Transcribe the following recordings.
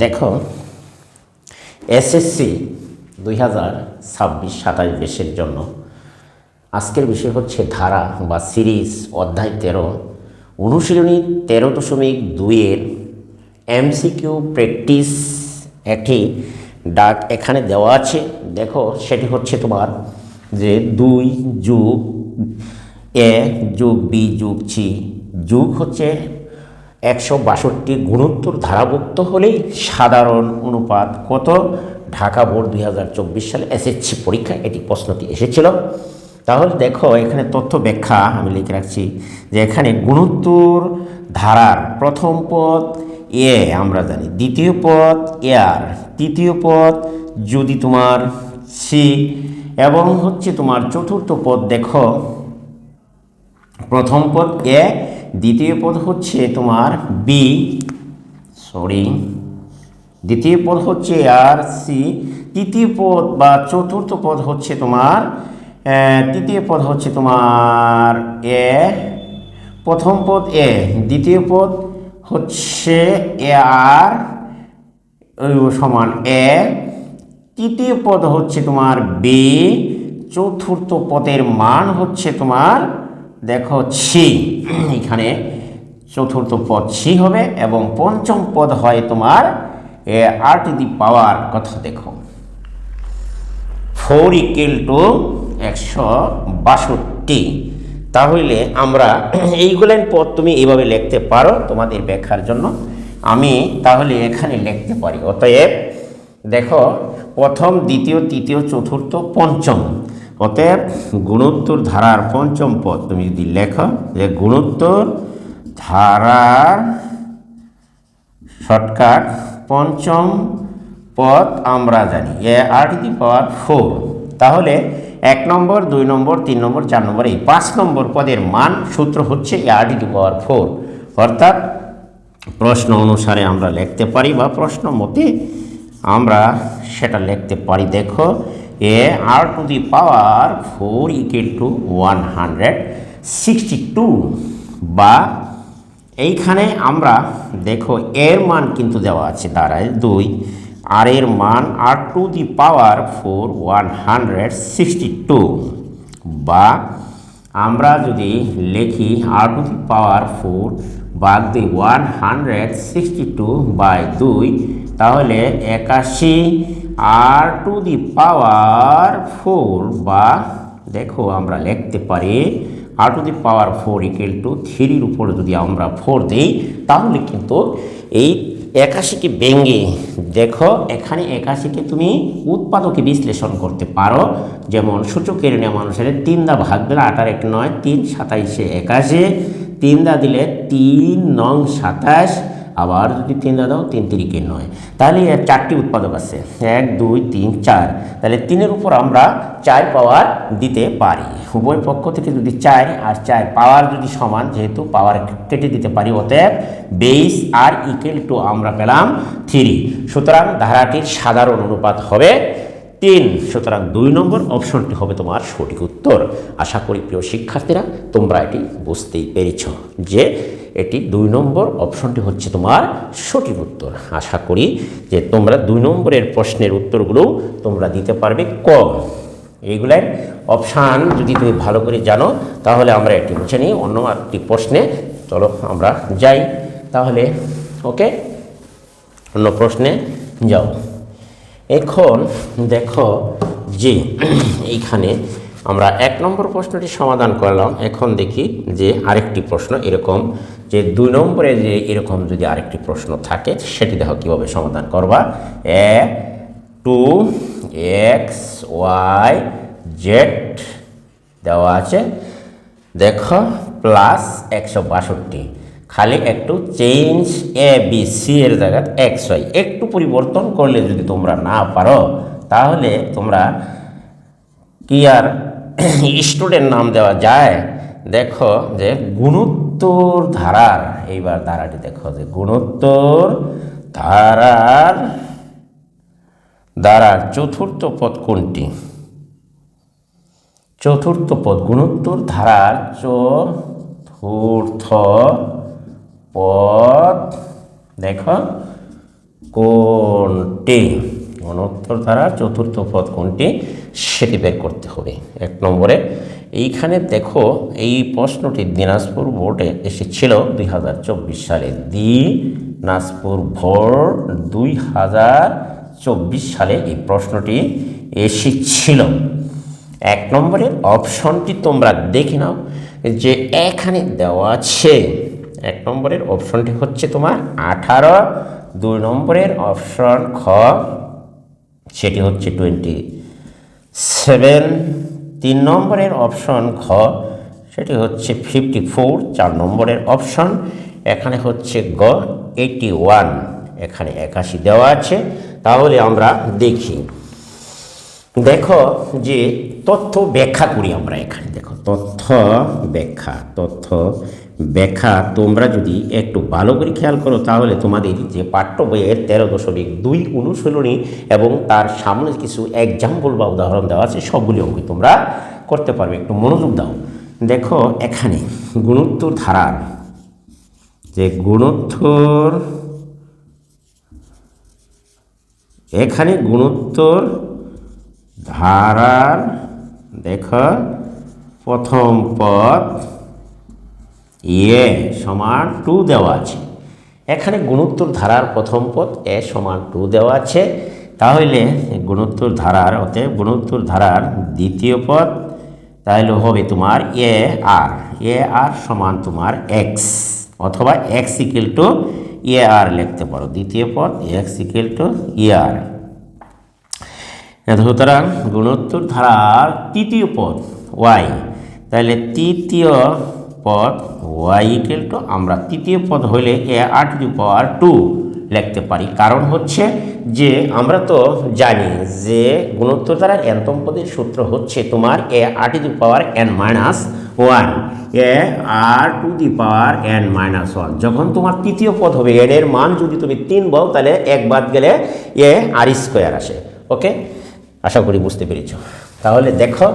দেখো, এসএসসি 2026-27 ব্যাচের জন্য আজকের বিষয় হচ্ছে ধারা বা সিরিজ অধ্যায় 13 অনুশীলনী 13.2-এর এমসিকিউ প্র্যাকটিস একটি ডাক এখানে দেওয়া আছে। দেখো, সেটি হচ্ছে তোমার যে 2 যোগ এ যোগ বি যোগ সি যোগ হচ্ছে 162 গুণোত্তর ধারাভুক্ত হলেই সাধারণ অনুপাত কত? ঢাকা বোর্ড 2024 সালে এসএসসি পরীক্ষায় এটি প্রশ্নটি এসেছিল। তাহলে দেখো, এখানে তথ্য ব্যাখ্যা আমি লিখে রাখছি যে এখানে গুণোত্তর ধারার প্রথম পদ এ আমরা জানি, দ্বিতীয় পদ এ আর, তৃতীয় পদ যদি তোমার সি এবং হচ্ছে তোমার চতুর্থ পদ দেখো, প্রথম পদ এ, দ্বিতীয় পদ হচ্ছে তোমার বি, দ্বিতীয় পদ হচ্ছে আর সি, তৃতীয় পদ বা চতুর্থ পদ হচ্ছে তোমার তৃতীয় পদ হচ্ছে তোমার এ, প্রথম পদ এ, দ্বিতীয় পদ হচ্ছে এ আর সমান এ, তৃতীয় পদ হচ্ছে তোমার বি, চতুর্থ পদের মান হচ্ছে তোমার দেখো সি, এখানে চতুর্থ পদ সি হবে এবং পঞ্চম পদ হয় তোমার আর টু দি পাওয়ার কথা দেখো 4 = 162। তাহলে আমরা এইগুলেন পদ তুমি এইভাবে লিখতে পারো তোমাদের ব্যাখ্যার জন্য। আমি তাহলে এখানে লিখতে পারি, অতএব দেখো প্রথম, দ্বিতীয়, তৃতীয়, চতুর্থ, পঞ্চম, অতএব গুণোত্তর ধারার পঞ্চম পদ তুমি যদি লেখো যে গুণোত্তর ধারার শর্টকাট পঞ্চম পদ আমরা জানি এ আর টু দি পাওয়ার 4। তাহলে 1 নম্বর, 2 নম্বর, 3 নম্বর, 4 নম্বর, এই 5 নম্বর পদের মান সূত্র হচ্ছে এ আর টু দি পাওয়ার 4। অর্থাৎ প্রশ্ন অনুসারে আমরা লিখতে পারি বা প্রশ্ন মতে আমরা সেটা লিখতে পারি। দেখো, এ আর টু দি পাওয়ার 4 = 162 বা এইখানে আমরা দেখো এর মান কিন্তু দেওয়া আছে দাঁড়ায় 2, আর এর মান আর টু দি পাওয়ার 4 162 বা আমরা যদি লিখি আর টু দি পাওয়ার 4 ভাগ দিই 162/2, তাহলে 81 আর টু দি পাওয়ার 4 বা দেখো আমরা লিখতে পারি আর টু দি পাওয়ার 4 = 3 উপরে যদি আমরা 4 দিই তাহলে কিন্তু এই 81কে ভেঙে দেখো এখানে 81কে তুমি উৎপাদকে বিশ্লেষণ করতে পারো। যেমন সূচকের নিয়ম অনুসারে 3 দা ভাগ দিলে 8 আর 1 9, 3 27 81, 3 দা দিলে 3 9 27, আবার যদি 3 দা দাও 3 3 9, তাহলে এর 4টি উৎপাদক আছে 1 2 3 4। তাহলে 3-এর উপর আমরা 4 পাওয়ার দিতে পারি। উভয় পক্ষ থেকে যদি 4 আর 4 পাওয়ার যদি সমান, যেহেতু পাওয়ার কেটে দিতে পারি, অতএব বেস আর = আমরা পেলাম 3। সুতরাং ধারাটির সাধারণ অনুপাত হবে 3। সুতরাং 2 নম্বর অপশনটি হবে তোমার সঠিক উত্তর। আশা করি প্রিয় শিক্ষার্থীরা তোমরা এটি বুঝতেই পেরেছ যে এটি 2 নম্বর অপশনটি হচ্ছে তোমার সঠিক উত্তর। আশা করি যে তোমরা 2 নম্বরের প্রশ্নের উত্তরগুলো তোমরা দিতে পারবে কম। এইগুলাই অপশান যদি তুমি ভালো করে জানো তাহলে আমরা এটি বুঝে নিই। অন্য একটি প্রশ্নে চলো আমরা যাই। তাহলে ওকে, অন্য প্রশ্নে যাও। এখন দেখো যে এইখানে আমরা 1 নম্বর প্রশ্নটি সমাধান করলাম। এখন দেখি যে আরেকটি প্রশ্ন এরকম, যে 2 নম্বরে যে এরকম যদি আরেকটি প্রশ্ন থাকে সেটি দেখো কীভাবে সমাধান করবা। 2xyz দেওয়া আছে, দেখো প্লাস 162, খালি একটু চেঞ্জ এ বি সি এর জায়গায় xy একটু পরিবর্তন করলে যদি তোমরা না পারো তাহলে তোমরা কি আর স্টুডেন্ট নাম দেওয়া যায়। দেখো যে গুণোত্তর ধারার, এইবার ধারাটি দেখো যে গুণোত্তর ধারার চতুর্থ পদ কোনটি? চতুর্থ পদ, গুণোত্তর ধারার চতুর্থ পদ দেখো কোনটি, গুণোত্তর ধারার চতুর্থ পদ কোনটি সেটি বের করতে হবে 1 নম্বরে। এইখানে দেখো এই প্রশ্নটি দিনাজপুর বোর্ডে এসেছিল 2024 সালে। দিনাজপুর বোর্ড 2024 সালে এই প্রশ্নটি এসেছিল। 1 নম্বরের অপশনটি তোমরা দেখে নাও যে এখানে দেওয়া আছে। 1 নম্বরের অপশনটি হচ্ছে তোমার 18, 2 নম্বরের অপশন খ সেটি হচ্ছে 27, 3 নম্বরের অপশন ঘ সেটি হচ্ছে 54, 4 নম্বরের অপশন এখানে হচ্ছে গ 81, এখানে 81 দেওয়া আছে। তাহলে আমরা দেখি, দেখো যে তথ্য ব্যাখ্যা করি আমরা এখানে। দেখো তথ্য ব্যাখ্যা তোমরা যদি একটু ভালো করে খেয়াল করো তাহলে তোমাদের যে পাঠ্য বইয়ের 13.2 অনুশীলনী এবং তার সামনে কিছু এক্সাম্পল বা উদাহরণ দেওয়া আছে সবগুলি অঙ্ক তোমরা করতে পারবে। একটু মনোযোগ দাও। দেখো এখানে গুণোত্তর ধারার যে গুণোত্তর, এখানে গুণোত্তর ধারার দেখো প্রথম পদ এ সমান 2 দেওয়া আছে। এখানে গুণোত্তর ধারার প্রথম পদ এ সমান 2 দেওয়া আছে। তাহলে গুণোত্তর ধারার অতএব গুণোত্তর ধারার দ্বিতীয় পদ তাহলে হবে তোমার এ আর সমান তোমার এক্স, অথবা এক্স ইকুয়াল টু এ আর লিখতে পারো। দ্বিতীয় পদ এক্স ইকুয়াল টু এ আর। সুতরাং গুণোত্তর ধারার তৃতীয় পদ ওয়াই, তাহলে তৃতীয় পদ ওয়াই ইকুয়াল টু আমরা তৃতীয় পদ হইলে এ আর টু দি পাওয়ার 2 লিখতে পারি। কারণ হচ্ছে যে আমরা তো জানি যে গুণোত্তর ধারার এনতম পদের সূত্র হচ্ছে তোমার a r to the power n minus 1, a r to the power n minus 1। যখন তোমার তৃতীয় পদ হবে n এর মান যদি তুমি 3 বল তাহলে 1 বাদ গেলে এ আর স্কোয়ার আসে। ওকে, আশা করি বুঝতে পেরেছ। তাহলে দেখো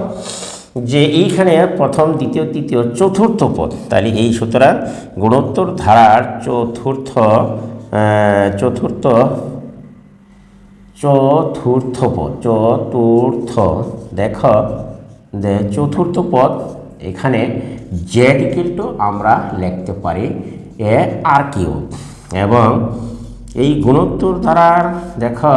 যে এইখানে প্রথম, দ্বিতীয়, তৃতীয়, চতুর্থ পদ, তাহলে এই সুতরাং গুণোত্তর ধারার চতুর্থ দেখো চতুর্থ পদ এখানে জেড ইকুয়াল টু আমরা লিখতে পারি এ আর কিউব। এবং এই গুণোত্তর ধারার দেখো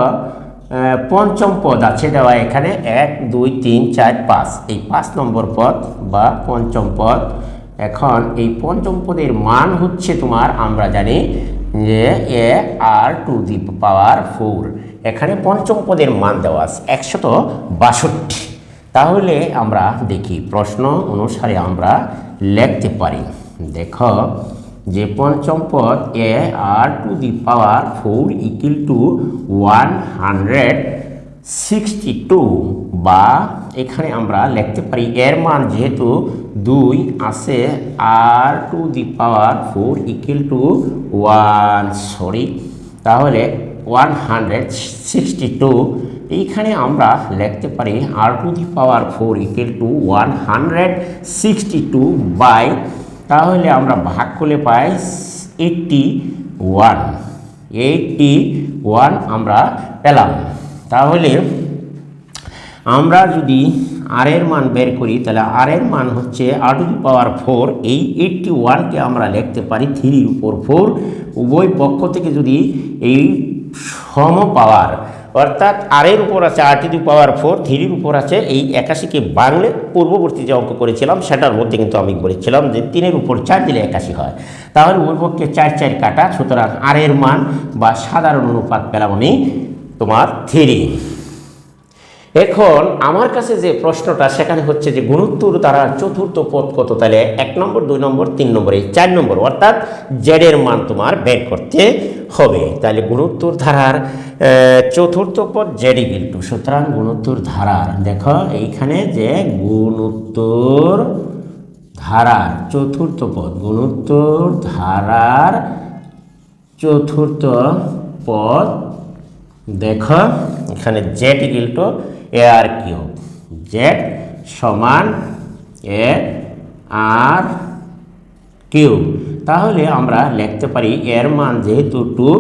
পঞ্চম পদ আছে দেওয়া এখানে 1, 2, 3, 4, 5, এই 5 নম্বর পদ বা পঞ্চম পদ। এখন এই পঞ্চম পদের মান হচ্ছে তোমার আমরা জানি যে এ আর টু দি পাওয়ার 4। এখানে পঞ্চম পদের মান দেওয়া আছে 162। তাহলে আমরা দেখি প্রশ্ন অনুসারে আমরা লিখতে পারি। দেখো যে পঞ্চম পদ a r to the power 4 equal to 162, বা এখানে আমরা লিখতে পারি এর মান যেহেতু 2 আছে r to the power 4 equal to 1, তাহলে 162 এইখানে আমরা লিখতে পারি r to the power 4 equal to 162 by, তাহলে আমরা ভাগ করলে পাই 81 আমরা পেলাম। তাহলে আমরা যদি আর এর মান বের করি তাহলে আর এর মান হচ্ছে আর টু দি পাওয়ার 4, এই 81কে আমরা লিখতে পারি 3 উপর 4। উভয় পক্ষ থেকে যদি এই সম পাওয়ার অর্থাৎ আর এর উপর আছে আর টু দি পাওয়ার 4, 3 উপর আছে এই 81কে বাংলে পূর্ববর্তী যে অঙ্ক করেছিলাম সেটার মধ্যে কিন্তু আমি বলেছিলাম যে 3 উপর 4 দিলে 81 হয়। তাহলে উভয় পক্ষে 4 কাটা, সুতরাং আর এর মান বা সাধারণ অনুপাত পেলাম আমি তোমার 3। এখন আমার কাছে যে প্রশ্নটা সেখানে হচ্ছে যে গুণোত্তর ধারার চতুর্থ পদ কত, তাহলে 1 নম্বর, 2 নম্বর, 3 নম্বর, এই 4 নম্বর অর্থাৎ জেড এর মান তোমার বের করতে হবে। তাহলে গুণোত্তর ধারার চতুর্থ পদ জেড ইকুয়াল টু, সুতরাং গুণোত্তর ধারার দেখো এইখানে যে গুণোত্তর ধারার চতুর্থ পদ, গুণোত্তর ধারার চতুর্থ পদ দেখো এখানে Z equal to A R cube, Z সমান এ আর কিউব। তাহলে আমরা লিখতে পারি এর মান যেহেতু 2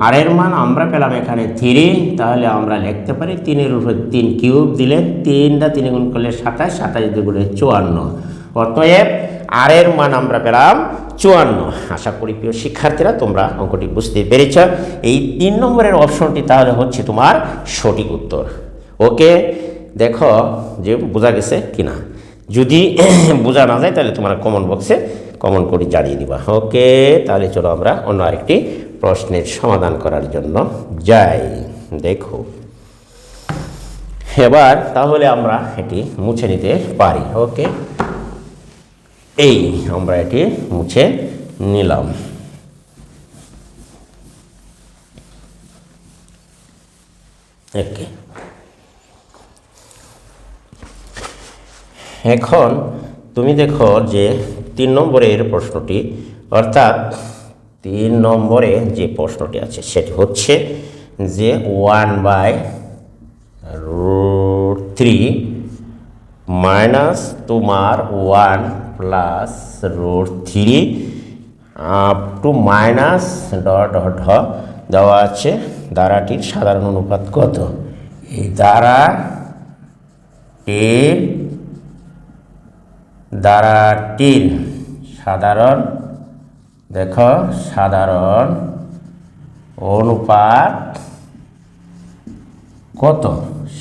আর এর মান আমরা পেলাম এখানে 3, তাহলে আমরা লিখতে পারি 3 এর উপর 3 কিউব দিলে 3টা 3 গুণ করলে 27, 27 দুগুণে 54। অতএব আর এর মান আমরা পেলাম 54। আশা করি প্রিয় শিক্ষার্থীরা তোমরা অঙ্কটি বুঝতে পেরেছ। এই 3 নম্বরের অপশনটি তাহলে হচ্ছে তোমার সঠিক উত্তর। ওকে, দেখো যে বোঝা গেছে কিনা। যদি বোঝা না যায় তাহলে তোমরা কমেন্ট বক্সে কমেন্ট করে জানিয়ে দিবা। ওকে, তাহলে চলো আমরা অন্য আরেকটি প্রশ্নের সমাধান করার জন্য যাই। দেখো এবার তাহলে আমরা এটি মুছে নিতে পারি। ওকে, এই আমরা এটি মুছে নিলাম। ওকে, এখন তুমি দেখো যে 3 নম্বরের প্রশ্নটি, অর্থাৎ 3 নম্বরে যে প্রশ্নটি আছে সেটি হচ্ছে যে 1/√3 মাইনাস তোমার 1 plus √3 up to minus dot dot দেওয়া আছে। দ্বারাটির সাধারণ অনুপাত কত? এই দ্বারাটির সাধারণ, দেখো সাধারণ অনুপাত কত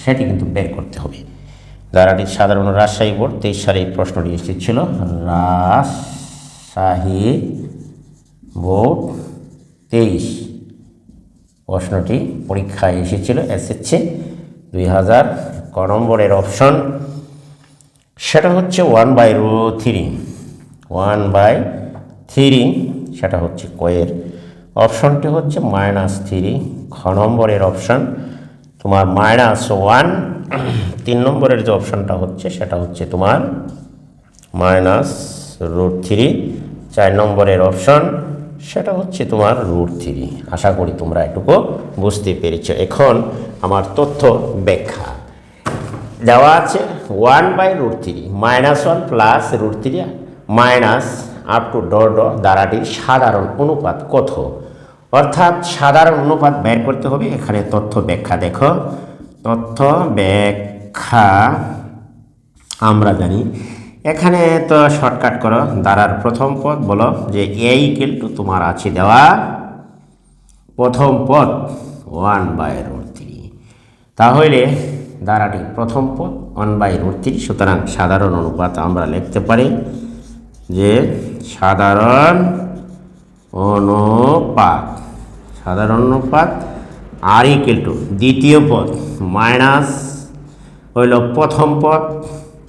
সেটি কিন্তু বের করতে হবে। দ্বারাটির সাধারণ, রাজশাহী বোর্ড 23 সালে এই প্রশ্নটি এসেছিল। রাজশাহী বোর্ড 23 প্রশ্নটি পরীক্ষায় এসেছিল এসেছে 2000। ক নম্বরের অপশন সেটা হচ্ছে 1/√3, 1/3 সেটা হচ্ছে কয়ের অপশনটি হচ্ছে -3। খ নম্বরের অপশন তোমার -1। 3 নম্বরের যে অপশনটা হচ্ছে সেটা হচ্ছে তোমার -√3। 4 নম্বরের অপশন সেটা হচ্ছে তোমার √3। আশা করি তোমরা এটুকু বুঝতে পেরেছ। এখন আমার তথ্য ব্যাখ্যা দেওয়া আছে 1/√3 -1 plus √3 minus up to dot দ্বারাটির সাধারণ অনুপাত কত? অর্থাৎ সাধারণ অনুপাত বের করতে হবে। এখানে তথ্য ব্যাখ্যা দেখো, তথ্য ব্যাখ্যা আমরা জানি এখানে তো শর্টকাট করো। দ্বারার প্রথম পদ বলো যে a = তোমার আছে দেওয়া প্রথম পদ 1/√3, তাহলে দ্বারাটি প্রথম পদ 1/√3। সুতরাং সাধারণ অনুপাত আমরা লিখতে পারি যে সাধারণ অনুপাত আর দ্বিতীয় পদ মাইনাস হইল প্রথম পদ,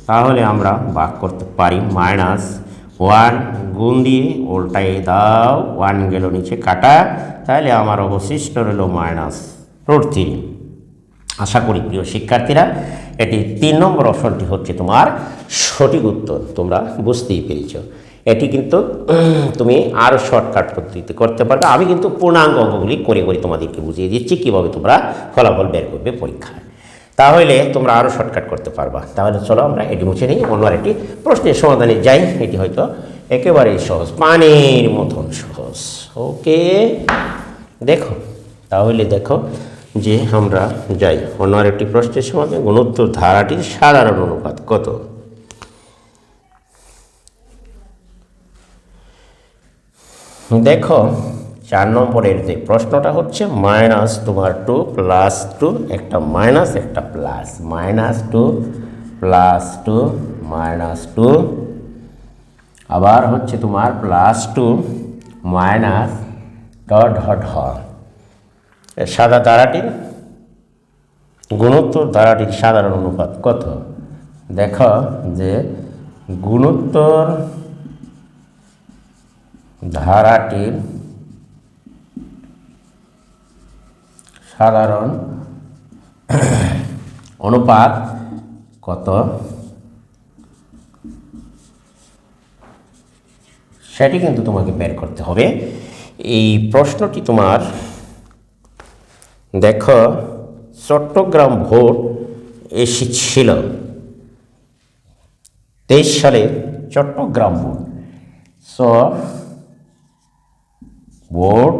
তাহলে আমরা ভাগ করতে পারি -1 গুণ দিয়ে উল্টাই দাও, 1 গেল নিচে কাটা, তাহলে আমার অবশিষ্ট রইল -√3। আশা করি প্রিয় শিক্ষার্থীরা এটি 3 নম্বর অপশনটি হচ্ছে তোমার সঠিক উত্তর। তোমরা বুঝতেই পেরেছ। এটি কিন্তু তুমি আরও শর্টকাট পদ্ধতিতে করতে পারবে। আমি কিন্তু পূর্ণাঙ্গ অঙ্কগুলি করে তোমাদেরকে বুঝিয়ে দিচ্ছি কীভাবে তোমরা ফলাফল বের করবে পরীক্ষায়, তাহলে তোমরা আরও শর্টকাট করতে পারবা। তাহলে চলো আমরা এটি মুছে নিই, অন্য একটি প্রশ্নের সমাধানে যাই। এটি হয়তো একেবারেই সহজ, পানির মতন সহজ। ওকে, দেখো তাহলে দেখো যে আমরা যাই অন্য একটি প্রশ্নের সমাধানে। গুণোত্তর ধারাটির সাধারণ অনুপাত কত? দেখো 4 নম্বরের যে প্রশ্নটা হচ্ছে তোমার 2 প্লাস 2, একটা মাইনাস একটা প্লাস, -2 প্লাস 2 -2, আবার হচ্ছে তোমার +2 মাইনাস ডট ডট সাদা ধারাটির গুণোত্তর ধারাটির সাধারণ অনুপাত কত? দেখো যে গুণোত্তর ধারাটির সাধারণ অনুপাত কত সেটি কিন্তু তোমাকে বের করতে হবে। এই প্রশ্নটি তোমার দেখো চট্টগ্রাম বোর্ড এসেছিল 23 সালে, চট্টগ্রাম বোর্ড। সো বোর্ড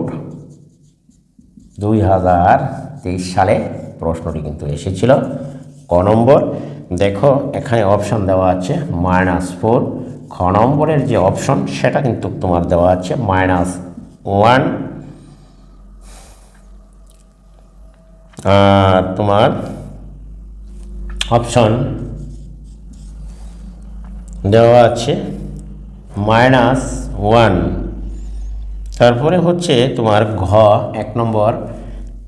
2023 সালে প্রশ্নটি কিন্তু এসেছিল। ক নম্বর দেখো এখানে অপশন দেওয়া আছে -4। খ নম্বরের যে অপশন সেটা কিন্তু তোমার দেওয়া আছে -1। তোমার অপশন দেওয়া আছে -1। তারপরে হচ্ছে তোমার ঘ 1 নম্বর,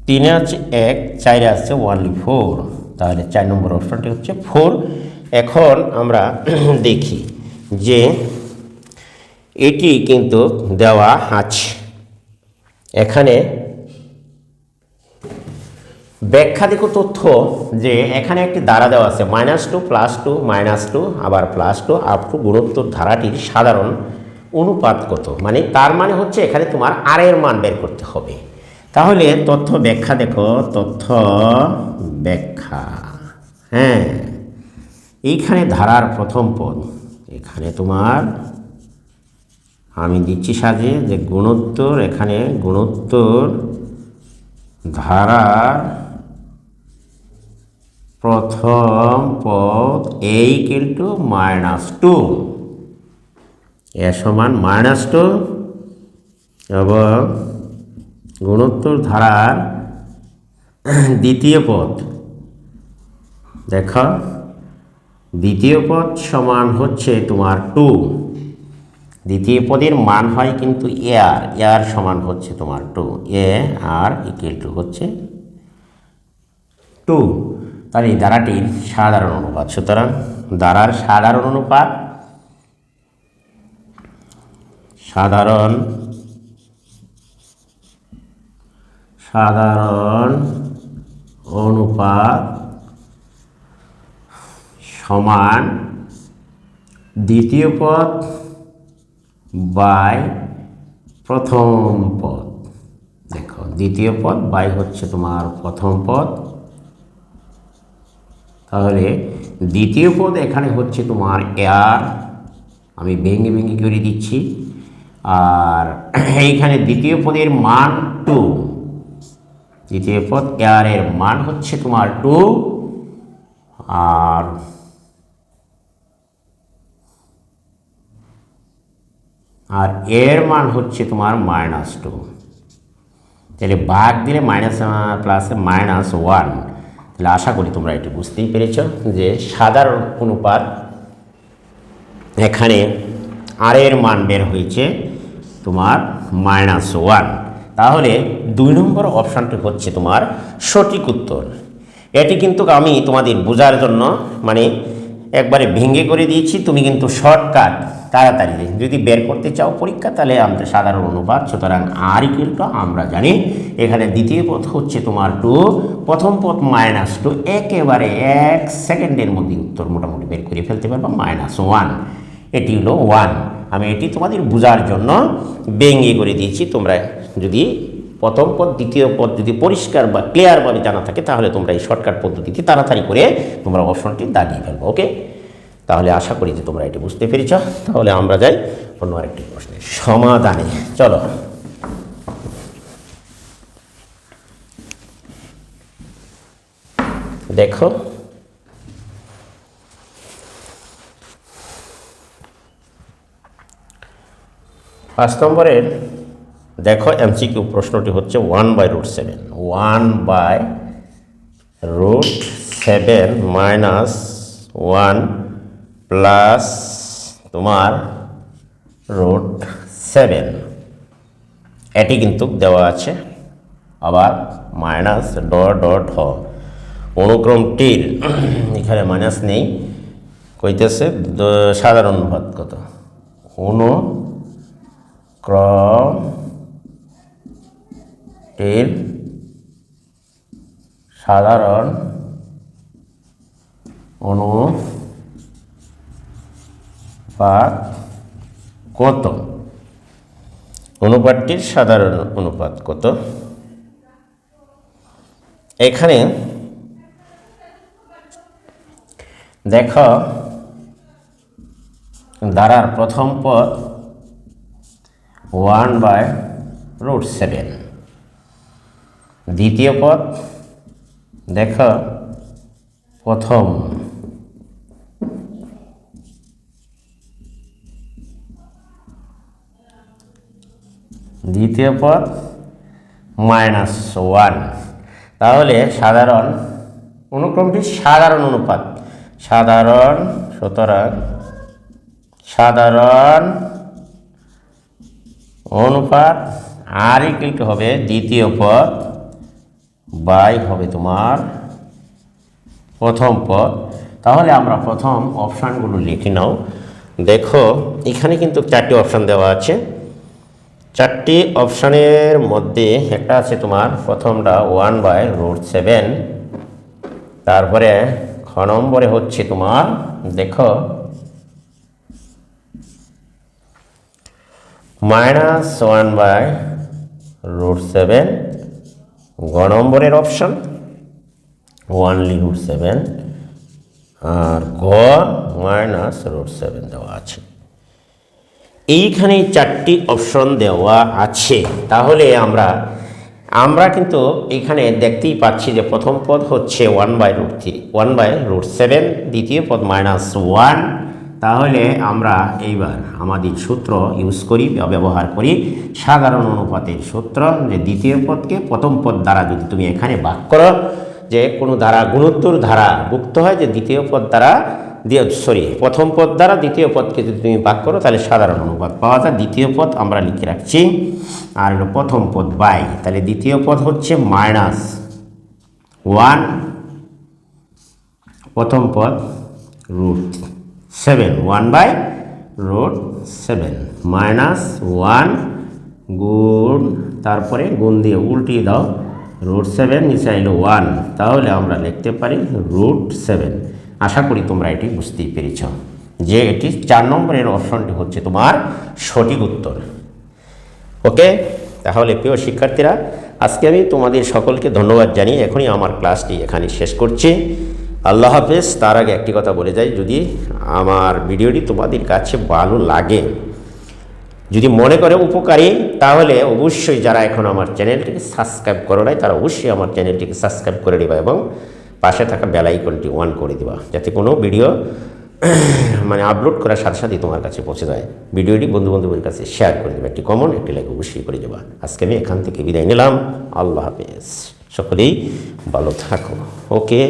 3-এ আছে 1, 4-এ আছে অনলি 4, তাহলে 4 নম্বর অপশনটি হচ্ছে 4। এখন আমরা দেখি যে এটি কিন্তু দেওয়া আছে এখানে ব্যাখ্যা দেখো তথ্য যে এখানে একটি ধারা দেওয়া আছে -2 +2 -2 আবার +2 আপ টু গুণোত্তর ধারাটির সাধারণ অনুপাত কত, মানে তার মানে হচ্ছে এখানে তোমার আর এর মান বের করতে হবে। তাহলে তথ্য ব্যাখ্যা দেখো, তথ্য ব্যাখ্যা, হ্যাঁ এইখানে ধারার প্রথম পদ, এখানে তোমার আমি দিচ্ছি সাজে যে গুণোত্তর, এখানে গুণোত্তর ধারার প্রথম পদ -2 এ সমান -2 এবং গুণোত্তর ধারার দ্বিতীয় পদ দেখো, দ্বিতীয় পদ সমান হচ্ছে তোমার 2। দ্বিতীয় পদের মান হয় কিন্তু এর সমান হচ্ছে তোমার 2, এ আর = হচ্ছে 2। তাহলে এই ধারাটির সাধারণ অনুপাত, সুতরাং ধারার সাধারণ অনুপাত, সাধারণ অনুপাত সমান দ্বিতীয় পদ বাই প্রথম পদ। দেখো দ্বিতীয় পদ বাই হচ্ছে তোমার প্রথম পদ, তাহলে দ্বিতীয় পদ এখানে হচ্ছে তোমার এর, আমি ভেঙে ভেঙে করে দিচ্ছি, আর এইখানে দ্বিতীয় পদের মান 2, দ্বিতীয় পদ এর মান হচ্ছে তোমার 2 আর এর মান হচ্ছে তোমার -2। তাহলে ভাগ দিলে -1, তাহলে আশা করি তোমরা এটি বুঝতেই পেরেছ যে সাধারণ অনুপাত এখানে আর এর মান বের হয়েছে তোমার -1। তাহলে 2 নম্বর অপশানটি হচ্ছে তোমার সঠিক উত্তর। এটি কিন্তু আমি তোমাদের বোঝার জন্য মানে একবারে ভেঙে করে দিয়েছি, তুমি কিন্তু শর্টকাট তাড়াতাড়ি যদি বের করতে চাও পরীক্ষা, তাহলে আমাদের সাধারণ অনুপাত, সুতরাং r আমরা জানি এখানে দ্বিতীয় পদ হচ্ছে তোমার 2, প্রথম পদ -2, একেবারে 1 সেকেন্ডের মধ্যে উত্তর মোটামুটি বের করে ফেলতে পারবো -1, এটি হলো 1। আমি এটি তোমাদের বোঝার জন্য ভেঙে করে দিয়েছি। তোমরা যদি প্রথম পদ দ্বিতীয় পদ যদি পরিষ্কার বা ক্লিয়ারভাবে জানা থাকে তাহলে তোমরা এই শর্টকাট পদ্ধতিতে তাড়াতাড়ি করে তোমরা অপশনটি দাগিয়ে ফেলবো। ওকে, তাহলে আশা করি যে তোমরা এটি বুঝতে পেরেছ। তাহলে আমরা যাই অন্য আরেকটি প্রশ্নের সমাধানে। চলো দেখো, 5 নম্বরের দেখো এমসিকিউ প্রশ্নটি হচ্ছে 1/√7 -1 প্লাস তোমার √7, এটি কিন্তু দেওয়া আছে, আবার -... অনুক্রমটির এখানে মাইনাস নেই, কইতেছে সাধারণ অনুপাত কত, অনুক্রমটির সাধারণ অনুপাত কত, অনুপাতটির সাধারণ অনুপাত কত। এখানে দেখো ধারার প্রথম পদ 1/√7 √7। দ্বিতীয় পদ দেখো প্রথম দ্বিতীয় পদ -1। তাহলে সাধারণ অনুক্রমটি সাধারণ অনুপাত, সাধারণ, সুতরাং সাধারণ অনুপাত আর ইকুয়াল টু হবে দ্বিতীয় পদ বাই হবে তোমার প্রথম পদ। তাহলে আমরা প্রথম অপশানগুলো লিখে নাও। দেখো এখানে কিন্তু 4টি অপশান দেওয়া আছে। 4টি অপশানের মধ্যে একটা আছে তোমার প্রথমটা 1/√7, তারপরে খ নম্বরে হচ্ছে তোমার দেখো -1/√7, গ নম্বরের অপশান (1/√7) আর গ -√7 দেওয়া আছে। এইখানে 4টি অপশন দেওয়া আছে। তাহলে আমরা কিন্তু এখানে দেখতেই পাচ্ছি যে প্রথম পদ হচ্ছে 1/√7, দ্বিতীয় পদ -1। তাহলে আমরা এইবার আমাদের সূত্র ইউজ করি বা ব্যবহার করি সাধারণ অনুপাতের সূত্র, যে দ্বিতীয় পদকে প্রথম পদ দ্বারা যদি তুমি এখানে ভাগ করো, যে কোনো ধারা গুণোত্তর ধারা ভুক্ত হয় যে দ্বিতীয় পদ দ্বারা প্রথম পদ দ্বারা দ্বিতীয় পদকে যদি তুমি ভাগ করো তাহলে সাধারণ অনুপাত পাওয়া যায়। দ্বিতীয় পদ আমরা লিখে রাখছি, আর হলো প্রথম পদ বাই, তাহলে দ্বিতীয় পদ হচ্ছে -1, প্রথম পদ √7, 1/√7 -1 গুণ, তারপরে গুণ দিয়ে উল্টিয়ে দাও √7, নিচে এলো 1, তাহলে আমরা লিখতে পারি √7। আশা করি তোমরা এটি বুঝতেই পেরেছ যে এটি 4 নম্বরের অপশনটি হচ্ছে তোমার সঠিক উত্তর। ওকে, তাহলে প্রিয় শিক্ষার্থীরা, আজকে আমি তোমাদের সকলকে ধন্যবাদ জানিয়ে এখনই আমার ক্লাসটি এখানে শেষ করছি। আল্লাহ হাফেজ। তার আগে একটি কথা বলে যাই, যদি আমার ভিডিওটি তোমাদের কাছে ভালো লাগে, যদি মনে করে উপকারী, তাহলে অবশ্যই যারা এখন আমার চ্যানেলটিকে সাবস্ক্রাইব করো নাই তারা অবশ্যই আমার চ্যানেলটিকে সাবস্ক্রাইব করে দেবা এবং পাশে থাকা বেল আইকনটি অন করে দেবা, যাতে কোনো ভিডিও আপলোড করার সাথে সাথে তোমার কাছে পৌঁছে যায়। ভিডিওটি বন্ধু বান্ধবের কাছে শেয়ার করে দেবে, একটি কমন একটি লাইক অবশ্যই করে দেবা। আজকে আমি এখান থেকে বিদায় নিলাম। আল্লাহ হাফেজ। সকলেই ভালো থাকো। ওকে।